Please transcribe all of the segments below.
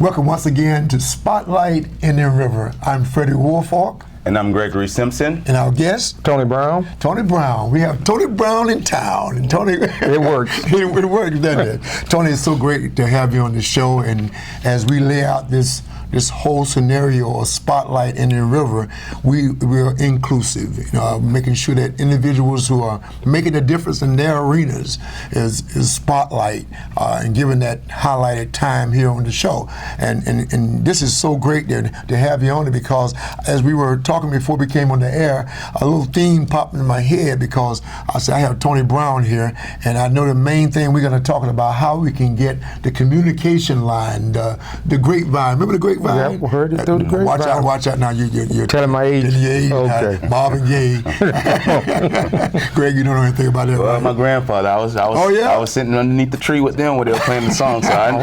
Welcome once again to Spotlight Indian River. I'm Fredddie Woolfork. And I'm Gregory Simpson. And our guest? Tony Brown. Tony Brown. We have Tony Brown in town. And Tony, it works. it works, doesn't it? Tony, it's so great to have you on the show. And as we lay out this whole scenario of Spotlight Indian River, we are inclusive, making sure that individuals who are making a difference in their arenas is spotlight and giving that highlighted time here on the show. And this is so great to have you on it, because as we were talking before we came on the air, a little theme popped in my head, because I said I have Tony Brown here, and I know the main thing we're going to talk about how we can get the communication line, the grapevine. Remember the grapevine? Yeah, we heard it through the grapevine. Watch out now. You're telling my age. Okay. Marvin Gaye. Greg, you don't know anything about that. Well, right? my grandfather, I was sitting underneath the tree with them when they were playing the song, so I'm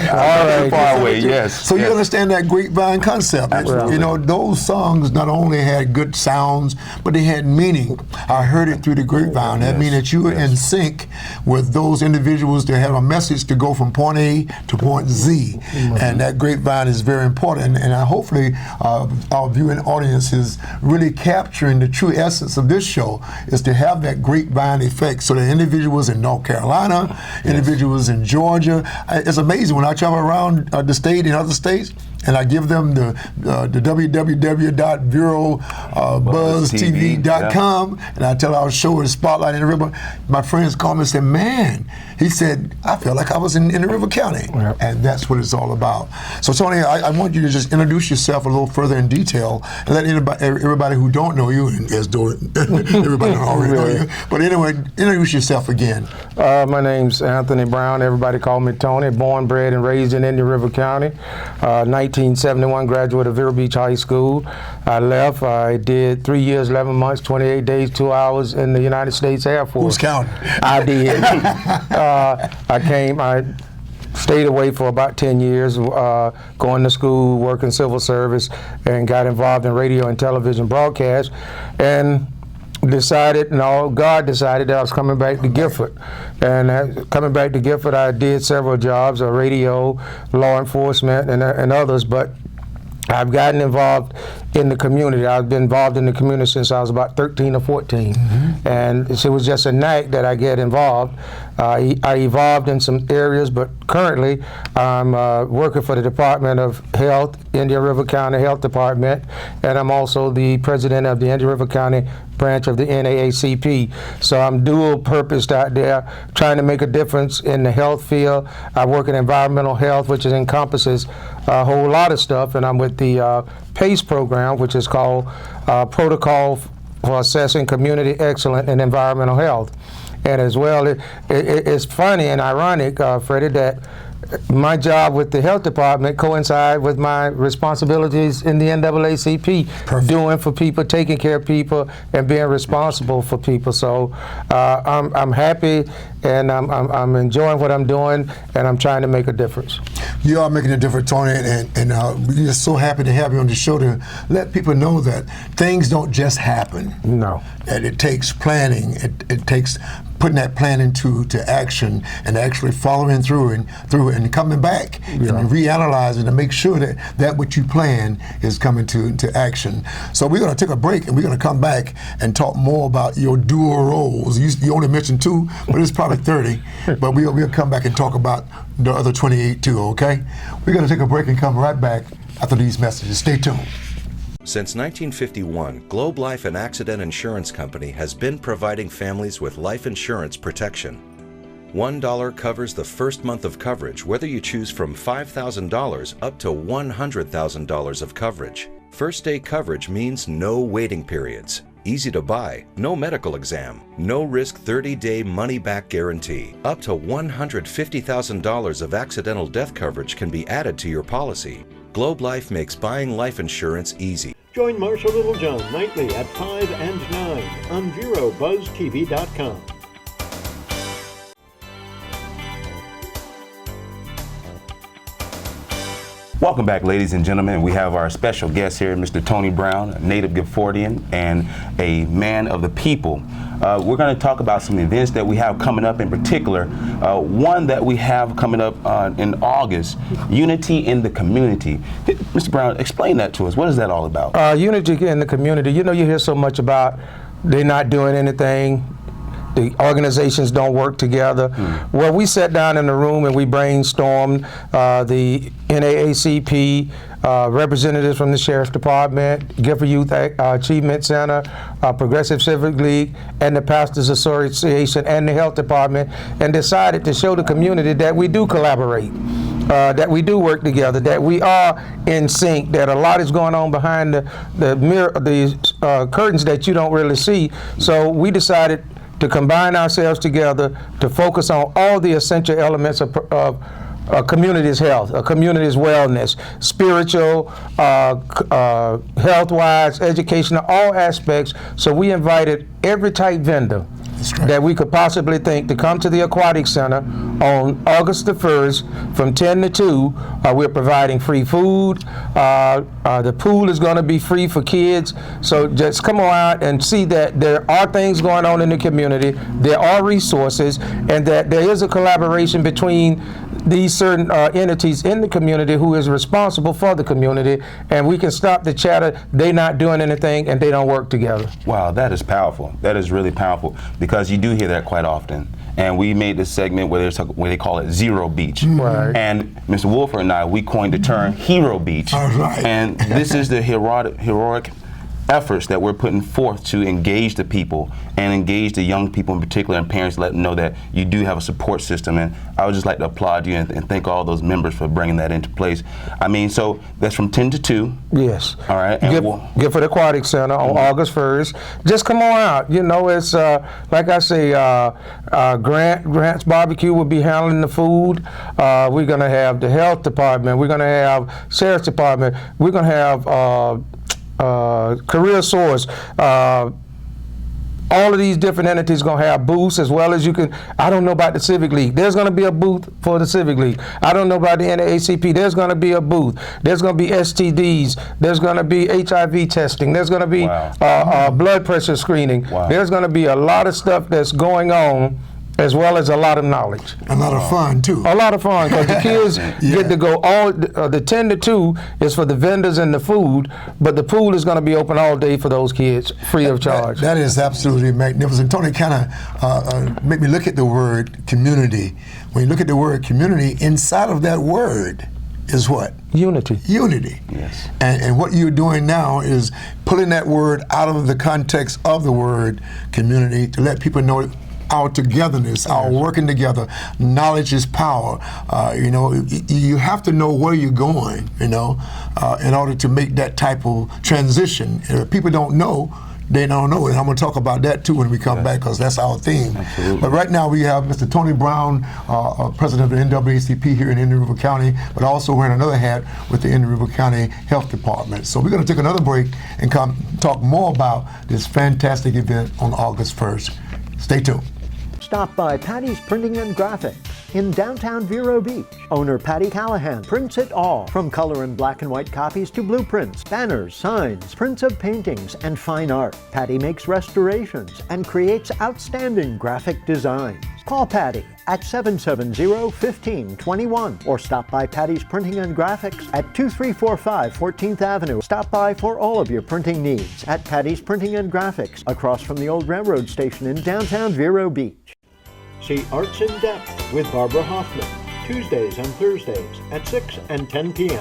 far away, yes. So you understand that grapevine concept. Absolutely. Those songs not only had good sounds, but they had meaning. I heard it through the grapevine. That means that you were in sync with those individuals that have a message to go from point A to point Z. And that grapevine is very important. And hopefully our viewing audience is really capturing the true essence of this show, is to have that grapevine effect, so that individuals in North Carolina, individuals in Georgia, it's amazing when I travel around the state in other states, and I give them the www.buzztv.com, and I tell our show is Spotlight in the River. My friends call me and say, man, he said, I felt like I was in the River County. Yep. And that's what it's all about. So Tony, I want you to just introduce yourself a little further in detail, and let everybody who don't know you, and as though everybody already know you, but anyway, introduce yourself again. My name's Anthony Brown. Everybody call me Tony. Born, bred, and raised in Indian River County. 1971 graduate of Vero Beach High School. I left. I did 3 years, 11 months, 28 days, 2 hours in the United States Air Force. Who's counting? I did. I stayed away for about 10 years, going to school, working civil service, and got involved in radio and television broadcast, and God decided that I was coming back to Gifford. And coming back to Gifford, I did several jobs, radio, law enforcement, and others, but I've gotten involved in the community. I've been involved in the community since I was about 13 or 14. And it was just a knack that I get involved. I evolved in some areas, but currently I'm working for the Department of Health, Indian River County Health Department, and I'm also the president of the Indian River County branch of the NAACP. So I'm dual purposed out there, trying to make a difference in the health field. I work in environmental health, which encompasses a whole lot of stuff, and I'm with the PACE program, which is called Protocol for Assessing Community Excellence in Environmental Health. And as well, it's funny and ironic, Freddie, that my job with the health department coincide with my responsibilities in the NAACP. Perfect. Doing for people, taking care of people, and being responsible for people. So I'm happy, and I'm enjoying what I'm doing, and I'm trying to make a difference. You are making a difference, Tony, and we're just so happy to have you on the show to let people know that things don't just happen. No. And it takes planning. It takes putting that plan into action, and actually following through and coming back and reanalyzing to make sure that what you plan is coming to action. So we're going to take a break, and we're going to come back and talk more about your dual roles. You only mentioned 2, but it's probably 30. But we'll come back and talk about the other 28 too, okay? We're going to take a break and come right back after these messages. Stay tuned. Since 1951, Globe Life and Accident Insurance Company has been providing families with life insurance protection. $1 covers the first month of coverage, whether you choose from $5,000 up to $100,000 of coverage. First day coverage means no waiting periods. Easy to buy, no medical exam, no risk 30-day money-back guarantee. Up to $150,000 of accidental death coverage can be added to your policy. Globe Life makes buying life insurance easy. Join Marcia Littlejohn nightly at 5 and 9 on VeroBuzzTV.com. Welcome back, ladies and gentlemen. We have our special guest here, Mr. Tony Brown, a native Giffordian and a man of the people. We're going to talk about some events that we have coming up in particular. One that we have coming up in August, Unity in the Community. Mr. Brown, explain that to us. What is that all about? Unity in the community. You know, you hear so much about they're not doing anything. The organizations don't work together. Well, we sat down in the room and we brainstormed the NAACP, representatives from the Sheriff's Department, Gifford Youth Achievement Center, Progressive Civic League, and the Pastors Association and the Health Department, and decided to show the community that we do collaborate. That we do work together, that we are in sync, that a lot is going on behind the curtains that you don't really see. So we decided to combine ourselves together to focus on all the essential elements of a community's health, a community's wellness, spiritual, health-wise, educational, all aspects. So we invited every type vendor that we could possibly think to come to the Aquatic Center on August the 1st from 10 to 2. We're providing free food. The pool is going to be free for kids. So just come on out and see that there are things going on in the community, there are resources, and that there is a collaboration between these certain entities in the community who is responsible for the community, and we can stop the chatter, they not doing anything and they don't work together. Wow, that is powerful. That is really powerful, because you do hear that quite often. And we made this segment where they call it Zero Beach. Right. And Mr. Woolfork and I, we coined the term Hero Beach. All right. And this is the heroic efforts that we're putting forth to engage the people and engage the young people in particular, and parents, let them know that you do have a support system. And I would just like to applaud you and thank all those members for bringing that into place. I mean, so that's from 10 to 2. Yes. All right. And Gifford Aquatic Center on August 1st. Just come on out. You know, it's like I say, Grant's Barbecue will be handling the food. We're going to have the health department. We're going to have sheriff's department. We're going to have Career Source. All of these different entities going to have booths, as well as you can. I don't know about the Civic League. There's going to be a booth for the Civic League. I don't know about the NAACP. There's going to be a booth. There's going to be STDs. There's going to be HIV testing. There's going to be blood pressure screening. Wow. There's going to be a lot of stuff that's going on, as well as a lot of knowledge. A lot of fun, too. A lot of fun, because the kids get to go the 10 to 2 is for the vendors and the food, but the pool is going to be open all day for those kids, free of charge. That is absolutely magnificent. Tony, kind of make me look at the word community. When you look at the word community, inside of that word is what? Unity. Unity. Yes. And what you're doing now is pulling that word out of the context of the word community to let people know our togetherness, our working together. Knowledge is power. You know, you have to know where you're going, you know, in order to make that type of transition. If people don't know, they don't know it. I'm going to talk about that too when we come back, because that's our theme. Absolutely. But right now we have Mr. Tony Brown, president of the NAACP here in Indian River County, but also wearing another hat with the Indian River County Health Department. So we're going to take another break and come talk more about this fantastic event on August 1st. Stay tuned. Stop by Patty's Printing and Graphics in downtown Vero Beach. Owner Patty Callahan prints it all, from color and black and white copies to blueprints, banners, signs, prints of paintings, and fine art. Patty makes restorations and creates outstanding graphic designs. Call Patty at 770-1521 or stop by Patty's Printing and Graphics at 2345 14th Avenue. Stop by for all of your printing needs at Patty's Printing and Graphics, across from the old railroad station in downtown Vero Beach. See Arts in Depth with Barbara Hoffman, Tuesdays and Thursdays at 6 and 10 p.m.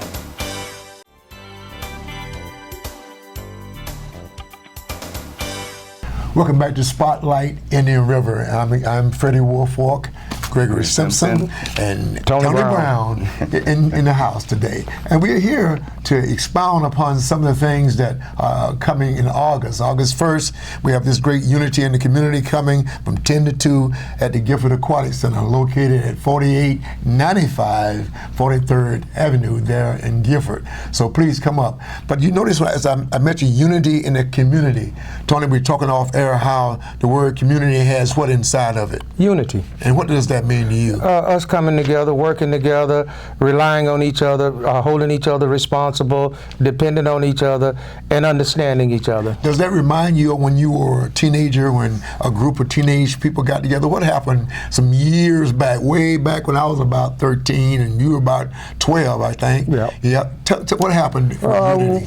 Welcome back to Spotlight Indian River. I'm Fredddie Woolfork, Gregory Simpson, and Tony Brown in the house today. And we're here to expound upon some of the things that are coming in August. August 1st, we have this great unity in the community coming from 10 to 2 at the Gifford Aquatic Center, located at 4895 43rd Avenue there in Gifford. So please come up. But you notice, as I mentioned, unity in the community. Tony, we're talking off air how the word community has what inside of it? Unity. And what does that that mean to you? Us coming together, working together, relying on each other, holding each other responsible, depending on each other, and understanding each other. Does that remind you of when you were a teenager, when a group of teenage people got together? What happened some years back, way back when I was about 13 and you were about 12, I think? Yeah. What happened?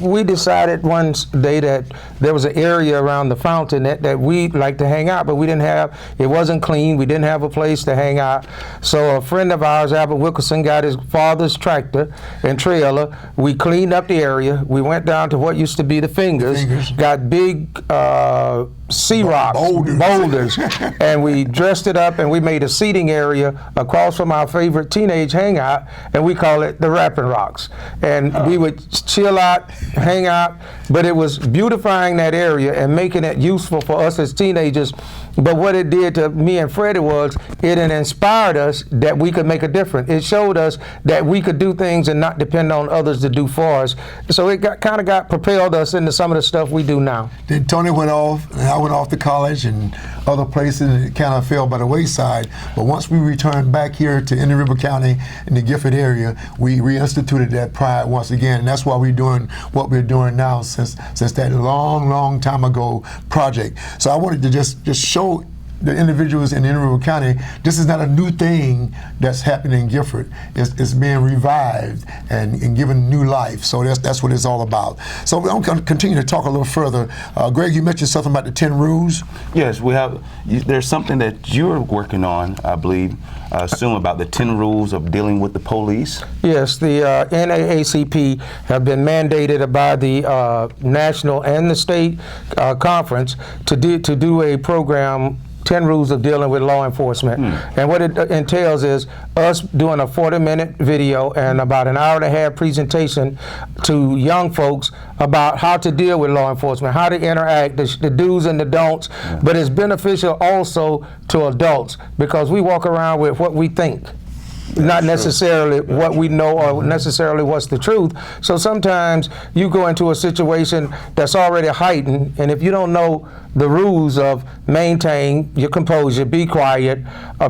We decided one day that there was an area around the fountain that we like to hang out, but we didn't have, it wasn't clean, we didn't have a place to hang out. So a friend of ours, Albert Wilkerson, got his father's tractor and trailer. We cleaned up the area. We went down to what used to be the fingers. Got big sea rocks, boulders, and we dressed it up and we made a seating area across from our favorite teenage hangout, and we call it the Rapping Rocks. And we would chill out, hang out, but it was beautifying that area and making it useful for us as teenagers. But what it did to me and Fredddie was it inspired us that we could make a difference. It showed us that we could do things and not depend on others to do for us. So it kind of got propelled us into some of the stuff we do now. Then Tony went off, and I went off to college and other places, and it kind of fell by the wayside. But once we returned back here to Indian River County in the Gifford area, we reinstituted that pride once again, and that's why we're doing what we're doing now since that long time ago project. So I wanted to just show the individuals in Indian River County, this is not a new thing that's happening in Gifford. It's being revived and given new life. So that's what it's all about. So I'm going to continue to talk a little further. Greg, you mentioned something about the 10 rules. Yes, we have. There's something that you're working on, I believe, soon, about the 10 rules of dealing with the police. Yes, the NAACP have been mandated by the national and the state conference to do a program, 10 rules of dealing with law enforcement. And what it entails is us doing a 40-minute video and about an hour-and-a-half presentation to young folks about how to deal with law enforcement, how to interact, the do's and the don'ts. But it's beneficial also to adults because we walk around with what we think. Not necessarily what we know or necessarily what's the truth. So sometimes you go into a situation that's already heightened, and if you don't know the rules of maintain your composure, be quiet,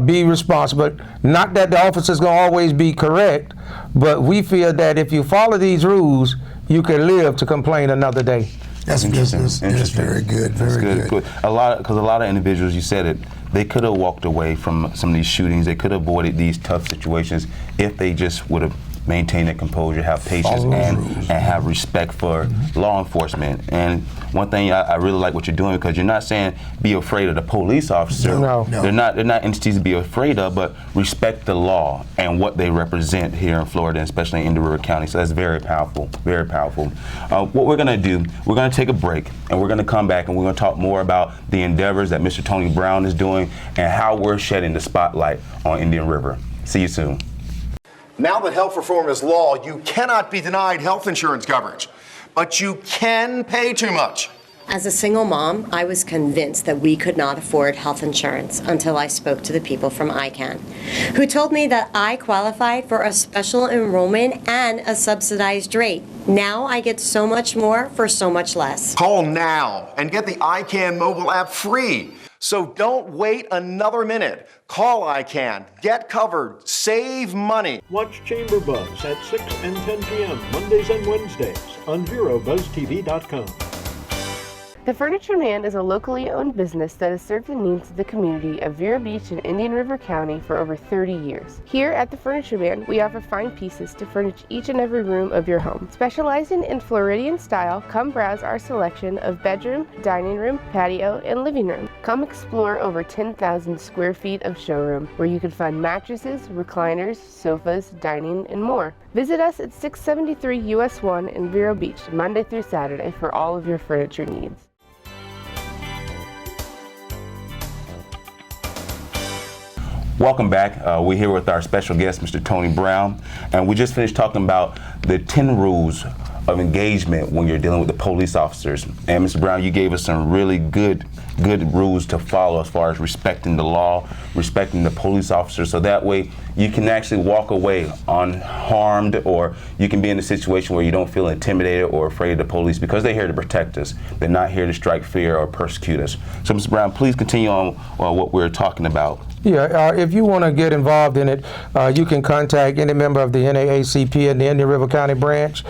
be responsible, not that the officer's going to always be correct, but we feel that if you follow these rules, you can live to complain another day. That's interesting. That's very good. Very good. Because a lot of individuals, you said it, they could have walked away from some of these shootings. They could have avoided these tough situations if they just would have maintained their composure, have patience, and have respect for law enforcement. And one thing I really like what you're doing, because you're not saying be afraid of the police officer. No. They're not entities to be afraid of, but respect the law and what they represent here in Florida, especially in Indian River County. So that's very powerful, very powerful. What we're going to do, we're going to take a break, and we're going to come back and we're going to talk more about the endeavors that Mr. Tony Brown is doing and how we're shedding the spotlight on Indian River. See you soon. Now that health reform is law, you cannot be denied health insurance coverage, but you can pay too much. As a single mom, I was convinced that we could not afford health insurance until I spoke to the people from ICANN, who told me that I qualified for a special enrollment and a subsidized rate. Now I get so much more for so much less. Call now and get the ICANN mobile app free. So don't wait another minute. Call ICANN, get covered, save money. Watch Chamber Buzz at 6 and 10 p.m. Mondays and Wednesdays on VeroBuzzTV.com. The Furniture Man is a locally owned business that has served the needs of the community of Vero Beach and Indian River County for over 30 years. Here at the Furniture Man, we offer fine pieces to furnish each and every room of your home. Specializing in Floridian style, come browse our selection of bedroom, dining room, patio, and living room. Come explore over 10,000 square feet of showroom, where you can find mattresses, recliners, sofas, dining, and more. Visit us at 673 US 1 in Vero Beach, Monday through Saturday for all of your furniture needs. Welcome back. We're here with our special guest, Mr. Tony Brown, and we just finished talking about the 10 rules of engagement when you're dealing with the police officers. And Mr. Brown, you gave us some really good good rules to follow as far as respecting the law, respecting the police officers, so that way you can actually walk away unharmed, or you can be in a situation where you don't feel intimidated or afraid of the police, because they're here to protect us. They're not here to strike fear or persecute us. So, Mr. Brown, please continue on what we're talking about. Yeah, if you want to get involved in it, you can contact any member of the NAACP in the Indian River County branch,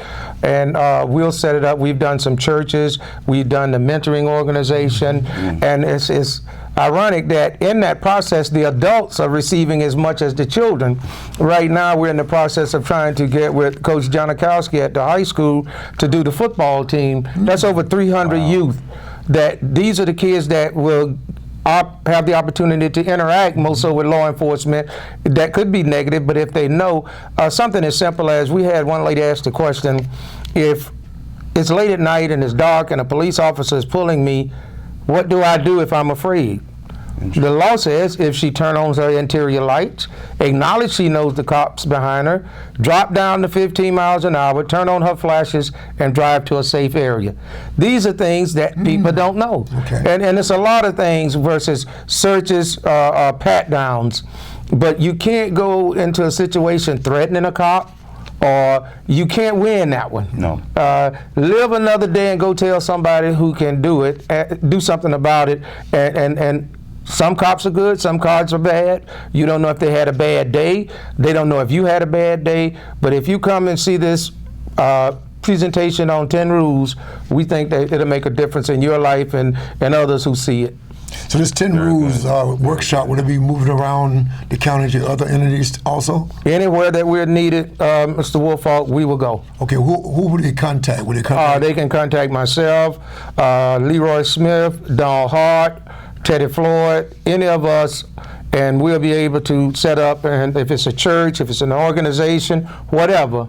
and we'll set it up. We've done some churches, we've done the mentoring organization, and it's ironic that in that process, the adults are receiving as much as the children. Right now, we're in the process of trying to get with Coach Janikowski at the high school to do the football team. That's over 300 youth. That these are the kids that will have the opportunity to interact more so with law enforcement. That could be negative, but if they know, something as simple as, we had one lady ask the question, if it's late at night and it's dark and a police officer is pulling me, what do I do if I'm afraid? The law says if she turns on her interior lights, acknowledge she knows the cops behind her, drop down to 15 miles an hour, turn on her flashes, and drive to a safe area. These are things that people don't know. Okay. And it's a lot of things versus searches, pat downs. But you can't go into a situation threatening a cop, or you can't win that one. No. Live another day and go tell somebody who can do it, do something about it, and some cops are good, some cops are bad. You don't know if they had a bad day. They don't know if you had a bad day. But if you come and see this presentation on 10 rules, we think that it'll make a difference in your life and others who see it. So this 10 rules workshop, will it be moving around the county to other entities also? Anywhere that we're needed, Mr. Woolfork, we will go. Okay, who would they contact? Would they contact? They can contact myself, Leroy Smith, Don Hart, Teddy Floyd, any of us, and we'll be able to set up, and if it's a church, if it's an organization, whatever,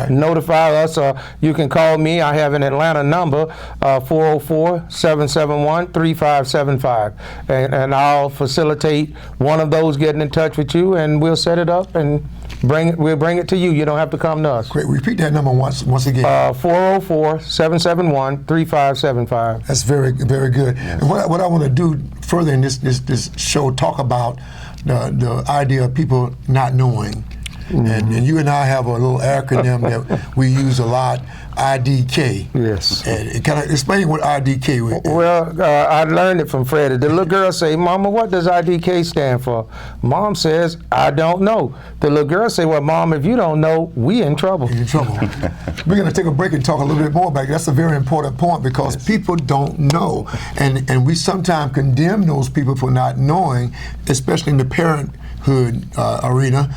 notify us, or you can call me. I have an Atlanta number, 404-771-3575, and I'll facilitate one of those getting in touch with you, and we'll set it up and we'll bring it to you. You don't have to come to us. Great. Repeat that number once again. 404-771-3575. That's very, very good. Yes. And what I want to do further in this show, talk about the idea of people not knowing. And you and I have a little acronym that we use a lot, IDK. Yes. And can I explain what IDK is? Well, I learned it from Fredddie. The little girl say, "Mama, what does IDK stand for?" Mom says, "I don't know." The little girl say, "Well, Mom, if you don't know, we in trouble." You're in trouble. We're going to take a break and talk a little bit more about it. That's a very important point, because people don't know. And we sometimes condemn those people for not knowing, especially in the parenthood arena.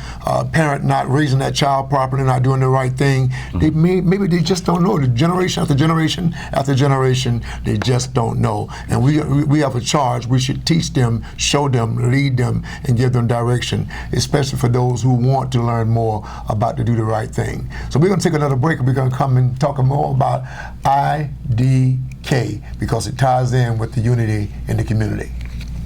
Parent not raising that child properly, not doing the right thing. Maybe they just don't know. The generation after generation after generation, they just don't know. And we have a charge. We should teach them, show them, lead them, and give them direction, especially for those who want to learn more about to do the right thing. So we're going to take another break, and we're going to come and talk more about IDK, because it ties in with the unity in the community.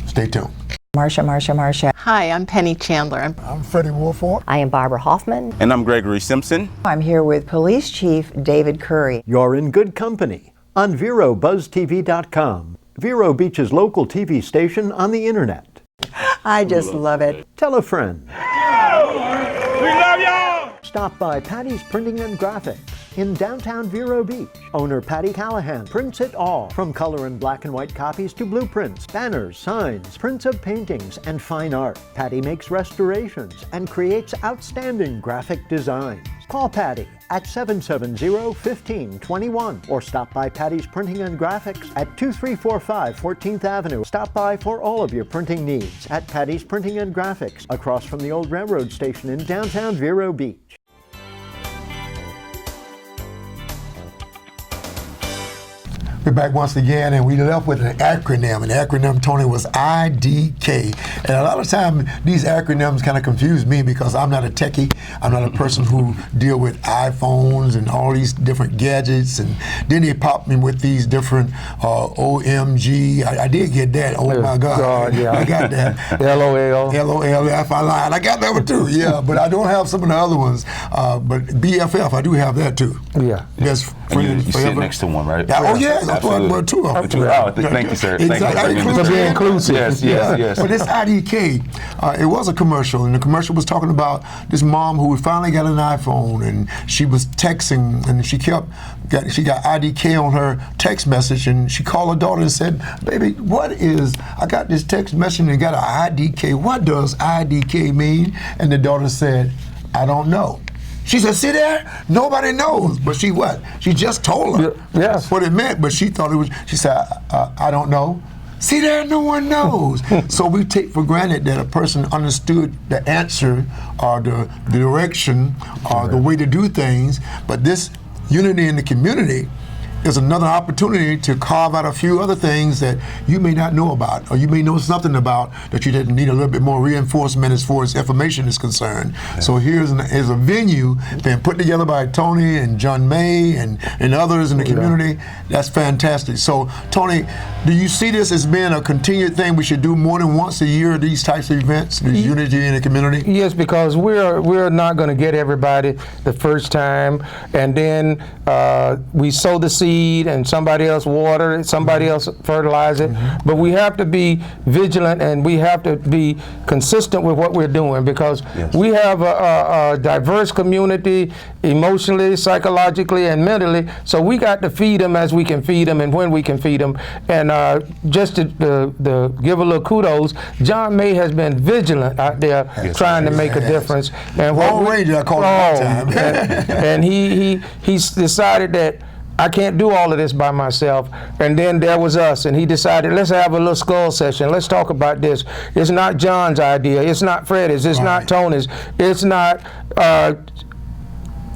Stay tuned. Marcia. Hi, I'm Penny Chandler. I'm Fredddie Woolfork. I am Barbara Hoffman. And I'm Gregory Simpson. I'm here with Police Chief David Curry. You're in good company on VeroBuzzTV.com, Vero Beach's local TV station on the internet. I just love it. Tell a friend. We love y'all! Stop by Patty's Printing and Graphics in downtown Vero Beach. Owner Patty Callahan prints it all, from color and black and white copies to blueprints, banners, signs, prints of paintings, and fine art. Patty makes restorations and creates outstanding graphic designs. Call Patty at 770-1521 or stop by Patty's Printing and Graphics at 2345 14th Avenue. Stop by for all of your printing needs at Patty's Printing and Graphics, across from the old railroad station in downtown Vero Beach. We're back once again, and we left with an acronym. And the acronym, Tony, was IDK. And a lot of times, these acronyms kind of confuse me, because I'm not a techie. I'm not a person who deal with iPhones and all these different gadgets. And then they pop me with these different OMG. I did get that. Oh my God. Yeah. I got that. LOL. LOL, if I lied. I got that one too, yeah. But I don't have some of the other ones. But BFF, I do have that too. Yeah. And you sit forever. next to one, right? Yeah, oh yeah, that's Absolutely. what two of them. Thank you, sir. Thank you Exactly. for being inclusive. Yes, yes. But this IDK, it was a commercial, and the commercial was talking about this mom who finally got an iPhone, and she was texting, and she got IDK on her text message, and she called her daughter and said, "Baby, I got this text message and got an IDK. What does IDK mean?" And the daughter said, "I don't know." She said, "See there? Nobody knows." But she just told her what it meant, but she thought it was, she said, I don't know. See there, no one knows. So we take for granted that a person understood the answer or the direction or the way to do things, but this unity in the community is another opportunity to carve out a few other things that you may not know about, or you may know something about that you didn't need a little bit more reinforcement as far as information is concerned. Yeah. So here's a venue been put together by Tony and John May and others in the community. That's fantastic. So Tony, do you see this as being a continued thing? We should do more than once a year these types of events, this unity in the community? Yes, because we're not going to get everybody the first time, and then we sow the seed and somebody else water it, somebody else fertilize it. But we have to be vigilant, and we have to be consistent with what we're doing, because we have a diverse community emotionally, psychologically, and mentally. So we got to feed them as we can feed them and when we can feed them. And just to give a little kudos, John May has been vigilant out there trying to make a difference. And I call it time. and he's decided that I can't do all of this by myself. And then there was us, and he decided, let's have a little skull session. Let's talk about this. It's not John's idea. It's not Freddie's. It's not Tony's. It's not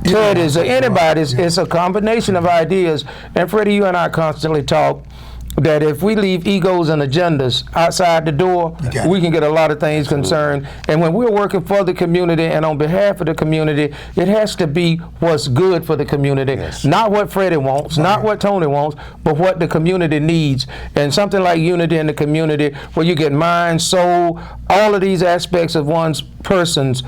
Teddy's or anybody's. It's a combination of ideas. And Freddie, you and I constantly talk that if we leave egos and agendas outside the door, we can get a lot of things concerned. And when we're working for the community and on behalf of the community, it has to be what's good for the community, not what Freddie wants, not what Tony wants, but what the community needs. And something like unity in the community, where you get mind, soul, all of these aspects of one's person's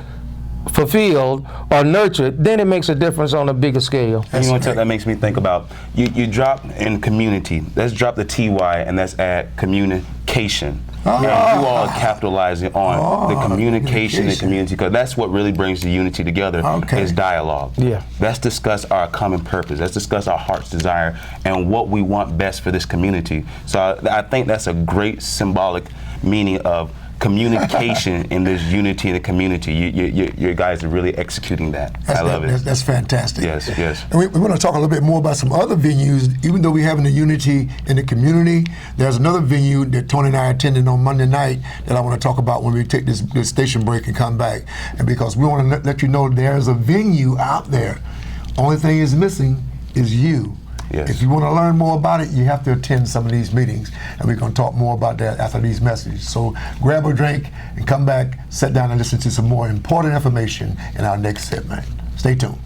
fulfilled or nurtured, then it makes a difference on a bigger scale. And you know what that makes me think about? You drop in community. Let's drop the TY and let's add communication. You all are capitalizing on the communication in the community, because that's what really brings the unity together is dialogue. Let's discuss our common purpose. Let's discuss our heart's desire and what we want best for this community. So I think that's a great symbolic meaning of communication in this unity in the community. You guys are really executing that. I love it. That's fantastic. Yes, yes. And we want to talk a little bit more about some other venues. Even though we're having the unity in the community, there's another venue that Tony and I attended on Monday night that I want to talk about when we take this station break and come back. And because we want to let you know there's a venue out there. Only thing is missing is you. If you want to learn more about it, you have to attend some of these meetings, and we're going to talk more about that after these messages. So grab a drink and come back, sit down and listen to some more important information in our next segment. Stay tuned.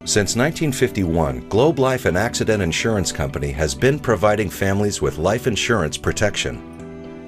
Since 1951, Globe Life and Accident Insurance Company has been providing families with life insurance protection.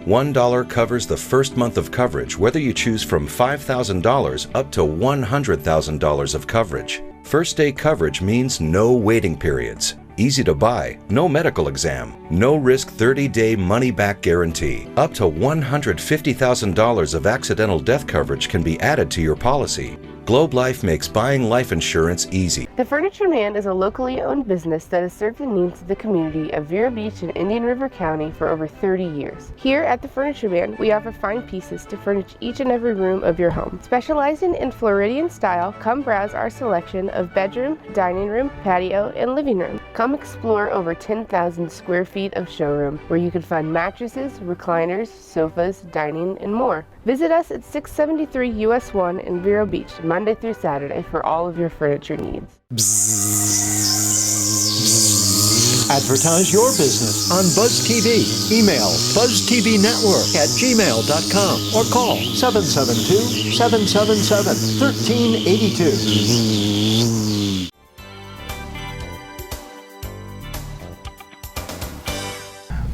$1 covers the first month of coverage, whether you choose from $5,000 up to $100,000 of coverage. First day coverage means no waiting periods. Easy to buy, no medical exam, no risk 30-day money-back guarantee. Up to $150,000 of accidental death coverage can be added to your policy. Globe Life makes buying life insurance easy. The Furniture Man is a locally owned business that has served the needs of the community of Vero Beach and Indian River County for over 30 years. Here at the Furniture Man, we offer fine pieces to furnish each and every room of your home. Specializing in Floridian style, come browse our selection of bedroom, dining room, patio, and living room. Come explore over 10,000 square feet of showroom, where you can find mattresses, recliners, sofas, dining, and more. Visit us at 673 US 1 in Vero Beach, Monday through Saturday, for all of your furniture needs. Advertise your business on Buzz TV. Email buzztvnetwork@gmail.com or call 772-777-1382.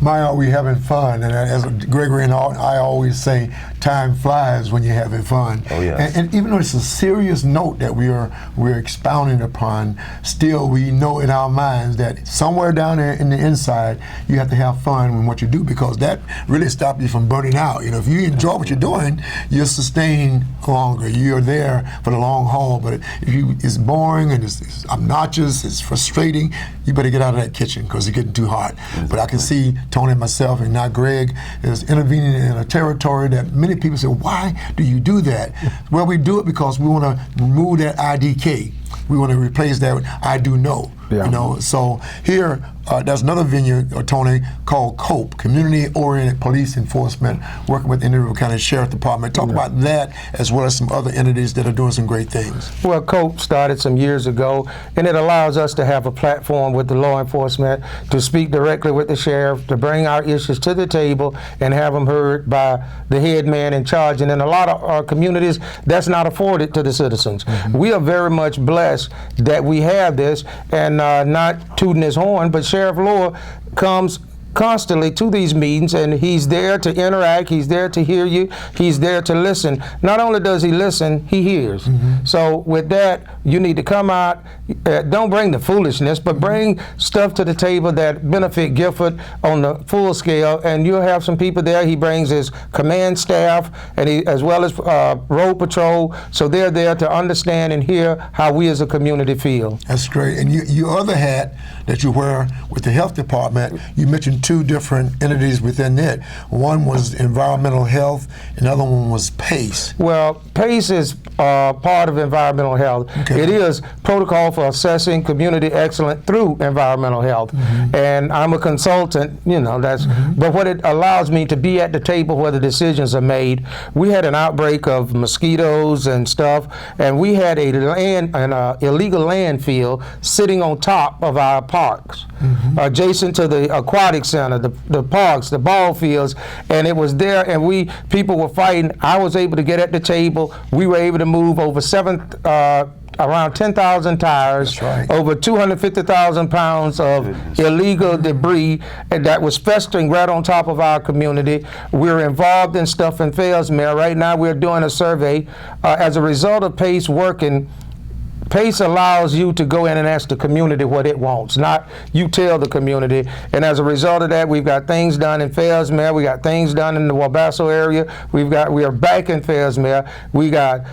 My, are we having fun? And as Gregory and I always say, time flies when you're having fun. Oh, yes. And even though it's a serious note that we're expounding upon, still we know in our minds that somewhere down there in the inside, you have to have fun with what you do, because that really stops you from burning out. If you enjoy what you're doing, you're sustained longer. You're there for the long haul. But if it's boring and it's obnoxious, it's frustrating, you better get out of that kitchen, because it's getting too hot. Exactly. But I can see Tony, myself, and now Greg is intervening in a territory that many people say, why do you do that? Well, we do it because we want to remove that IDK. We want to replace that with I do know. Yeah. So here, there's another venue, Tony, called COPE, Community-Oriented Police Enforcement, working with the Indian River County Sheriff Department. Talk about that, as well as some other entities that are doing some great things. Well, COPE started some years ago, and it allows us to have a platform with the law enforcement to speak directly with the sheriff, to bring our issues to the table and have them heard by the head man in charge. And in a lot of our communities, that's not afforded to the citizens. Mm-hmm. We are very much blessed that we have this, and not tooting his horn, but Sheriff Lohr comes constantly to these meetings, and he's there to interact, he's there to hear you, he's there to listen. Not only does he listen, he hears. Mm-hmm. So with that, you need to come out, don't bring the foolishness, but bring stuff to the table that benefit Gifford on the full scale, and you'll have some people there. He brings his command staff, and as well as road patrol, so they're there to understand and hear how we as a community feel. That's great. And your other hat that you wear with the health department, you mentioned two different entities within it. One was environmental health, another one was PACE. Well, PACE is part of environmental health. Okay. It is protocol for assessing community excellence through environmental health. Mm-hmm. And I'm a consultant, that's, but what it allows me to be at the table where the decisions are made. We had an outbreak of mosquitoes and stuff, and we had an illegal landfill sitting on top of our parks, adjacent to the aquatic center, the parks, the ball fields, and it was there, and people were fighting. I was able to get at the table. We were able to move over around 10,000 tires, right, over 250,000 pounds of illegal debris that was festering right on top of our community. We're involved in stuff in Fellsmere. Right now we're doing a survey. As a result of PACE working, PACE allows you to go in and ask the community what it wants, not you tell the community. And as a result of that, we've got things done in Fellsmere, we got things done in the Wabasso area, we are back in Fellsmere, we got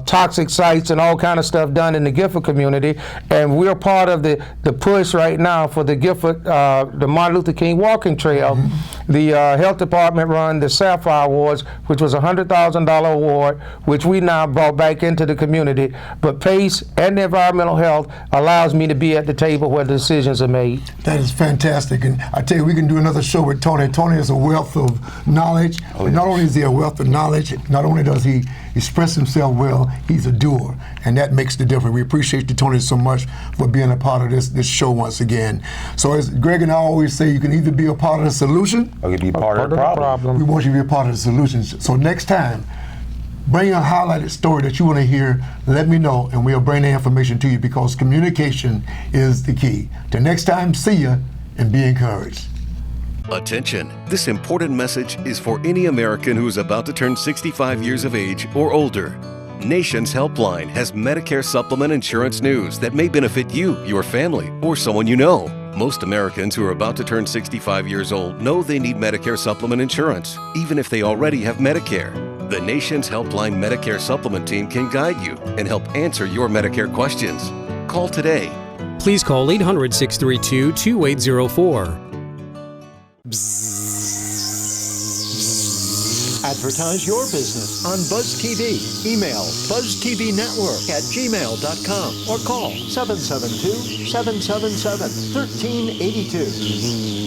toxic sites and all kind of stuff done in the Gifford community, and we're part of the push right now for the Gifford, the Martin Luther King Walking Trail. Mm-hmm. The health department run the Sapphire Awards, which was a $100,000 award, which we now brought back into the community. But PACE and the environmental health allows me to be at the table where the decisions are made. That is fantastic. And I tell you, we can do another show with Tony. Tony is a wealth of knowledge. Oh, yes. Not only is he a wealth of knowledge, not only does he express himself well, he's a doer. And that makes the difference. We appreciate you, Tony, so much for being a part of this show once again. So as Greg and I always say, you can either be a part of the solution or you can be part of the problem. We want you to be a part of the solution. So next time, bring a highlighted story that you want to hear, let me know, and we'll bring the information to you, because communication is the key. Till next time, see ya, and be encouraged. Attention! This important message is for any American who is about to turn 65 years of age or older. Nation's Helpline has Medicare supplement insurance news that may benefit you, your family, or someone you know. Most Americans who are about to turn 65 years old know they need Medicare supplement insurance, even if they already have Medicare. The Nation's Helpline Medicare Supplement Team can guide you and help answer your Medicare questions. Call today. Please call 800-632-2804. Advertise your business on Buzz TV. Email buzztvnetwork@gmail.com or call 772-777-1382.